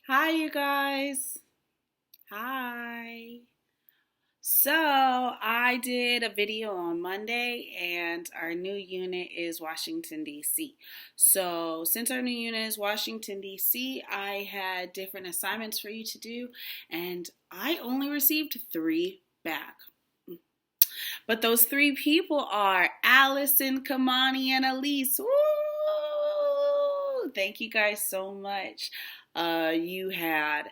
Hi, you guys. Hi. So, I did a video on Monday, and our new unit is Washington, D.C. So, since our new unit is Washington, D.C., I had different assignments for you to do, and I only received three back. But those three people are Allison, Kamani, and Elise. Woo! Thank you guys so much. You had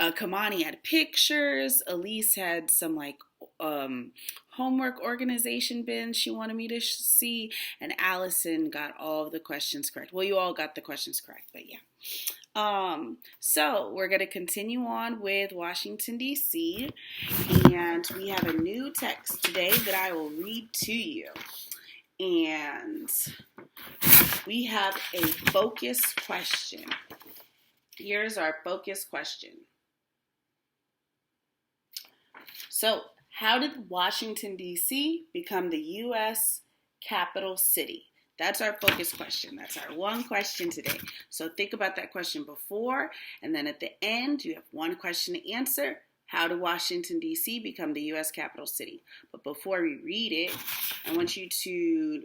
Kamani had pictures. Elise had some um, homework organization bins she wanted me to see, and Allison got all of the questions correct. Well, you all got the questions correct, but yeah. So we're going to continue on with Washington, D.C., and we have a new text today that I will read to you. And we have a focus question. Here's our focus question. So, how did Washington, D.C. become the U.S. capital city? That's our focus question. That's our one question today. So think about that question before, and then at the end, you have one question to answer. How did Washington, D.C. become the U.S. capital city? But before we read it, I want you to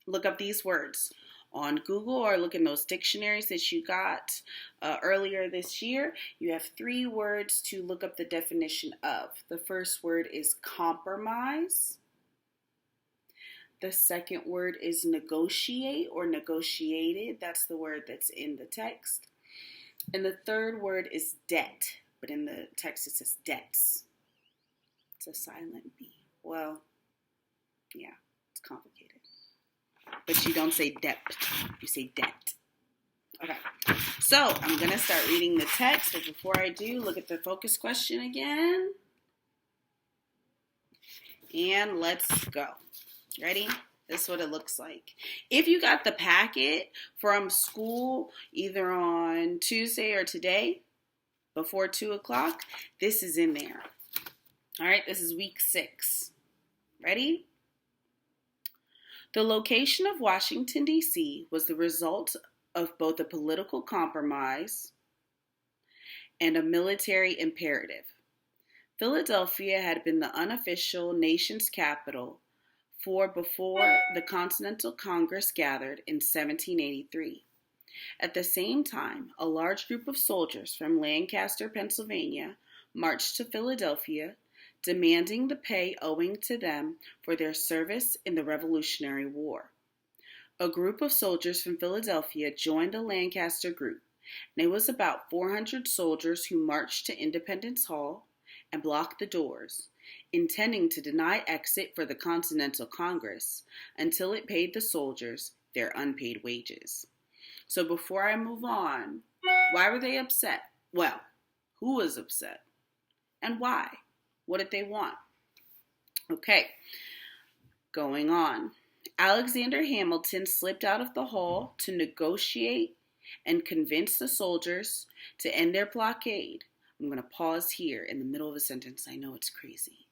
look up these words on Google or look in those dictionaries that you got earlier this year. You have three words to look up the definition of. The first word is compromise. The second word is negotiate or negotiated. That's the word that's in the text. And the third word is debt, but in the text it says debts. It's a silent B. Well, yeah, it's complicated. But you don't say debt, you say debt. Okay, so I'm going to start reading the text, but before I do, look at the focus question again. And let's go. Ready? This is what it looks like. If you got the packet from school either on Tuesday or today, before 2 o'clock, this is in there. All right, this is week 6. Ready? The location of Washington, D.C. was the result of both a political compromise and a military imperative. Philadelphia had been the unofficial nation's capital before the Continental Congress gathered in 1783. At the same time, a large group of soldiers from Lancaster, Pennsylvania, marched to Philadelphia, demanding the pay owing to them for their service in the Revolutionary War. A group of soldiers from Philadelphia joined the Lancaster group, and it was about 400 soldiers who marched to Independence Hall and blocked the doors, intending to deny exit for the Continental Congress until it paid the soldiers their unpaid wages. So before I move on, why were they upset? Well, who was upset? And why? What did they want? Okay, going on. Alexander Hamilton slipped out of the hall to negotiate and convince the soldiers to end their blockade. I'm going to pause here in the middle of a sentence. I know it's crazy.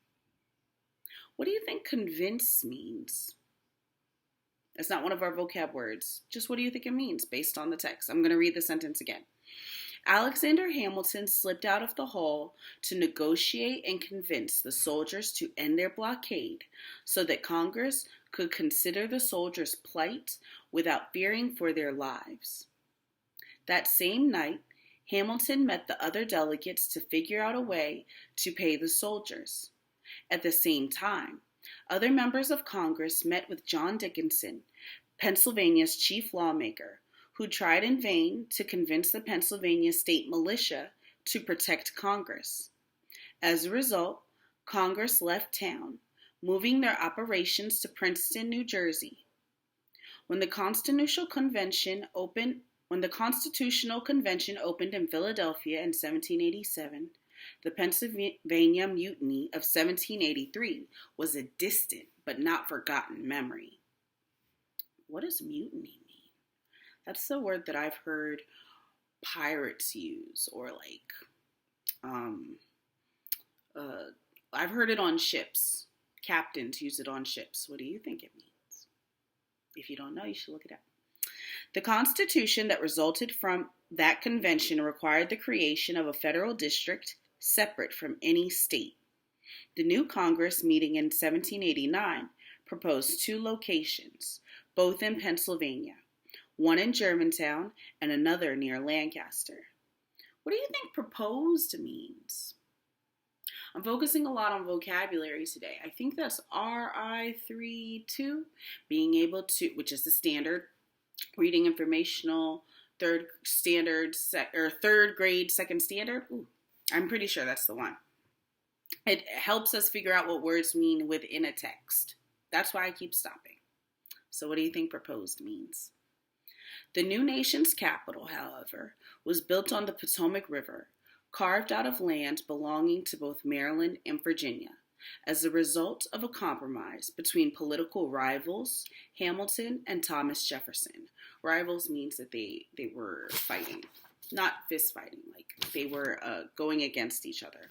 What do you think convince means? It's not one of our vocab words. Just what do you think it means based on the text? I'm going to read the sentence again. Alexander Hamilton slipped out of the hall to negotiate and convince the soldiers to end their blockade so that Congress could consider the soldiers' plight without fearing for their lives. That same night, Hamilton met the other delegates to figure out a way to pay the soldiers. At the same time, other members of Congress met with John Dickinson, Pennsylvania's chief lawmaker, who tried in vain to convince the Pennsylvania state militia to protect Congress. As a result, Congress left town, moving their operations to Princeton, New Jersey. When the Constitutional Convention opened in Philadelphia in 1787, the Pennsylvania Mutiny of 1783 was a distant but not forgotten memory. What does mutiny mean? That's the word that I've heard pirates use, or I've heard it on ships. Captains use it on ships. What do you think it means? If you don't know, you should look it up. The Constitution that resulted from That convention required the creation of a federal district separate from any state. The new Congress, meeting in 1789, proposed 2 locations, both in Pennsylvania, one in Germantown and another near Lancaster. What do you think proposed means? I'm focusing a lot on vocabulary today. I think that's RI32, being able to, which is the standard reading informational third grade second standard. Ooh, I'm pretty sure that's the one. It helps us figure out what words mean within a text. That's why I keep stopping. So what do you think proposed means? The new nation's capital, however, was built on the Potomac River, carved out of land belonging to both Maryland and Virginia, as a result of a compromise between political rivals, Hamilton and Thomas Jefferson. Rivals means that they were fighting, not fist fighting, like they were going against each other.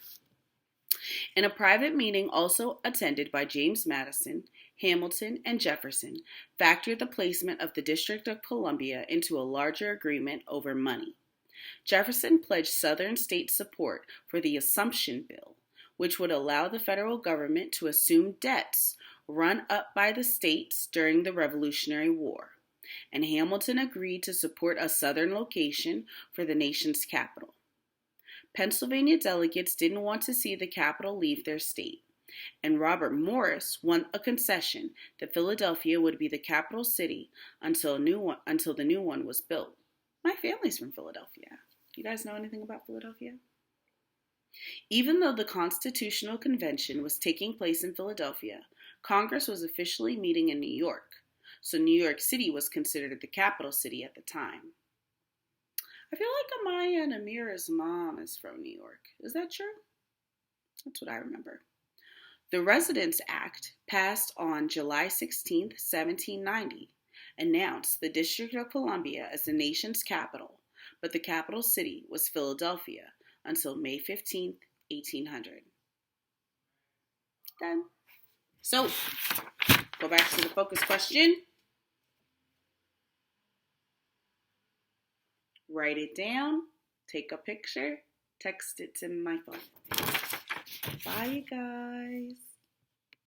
In a private meeting also attended by James Madison, Hamilton, and Jefferson, factored the placement of the District of Columbia into a larger agreement over money. Jefferson pledged Southern states' support for the Assumption Bill, which would allow the federal government to assume debts run up by the states during the Revolutionary War, and Hamilton agreed to support a Southern location for the nation's capital. Pennsylvania delegates didn't want to see the capital leave their state, and Robert Morris won a concession that Philadelphia would be the capital city until the new one was built. My family's from Philadelphia. You guys know anything about Philadelphia? Even though the Constitutional Convention was taking place in Philadelphia, Congress was officially meeting in New York, so New York City was considered the capital city at the time. I feel like Amaya and Amira's mom is from New York. Is that true? That's what I remember. The Residence Act, passed on July 16, 1790, announced the District of Columbia as the nation's capital, but the capital city was Philadelphia until May 15, 1800. Done. So, go back to the focus question. Write it down, take a picture, text it to my phone. Bye, you guys.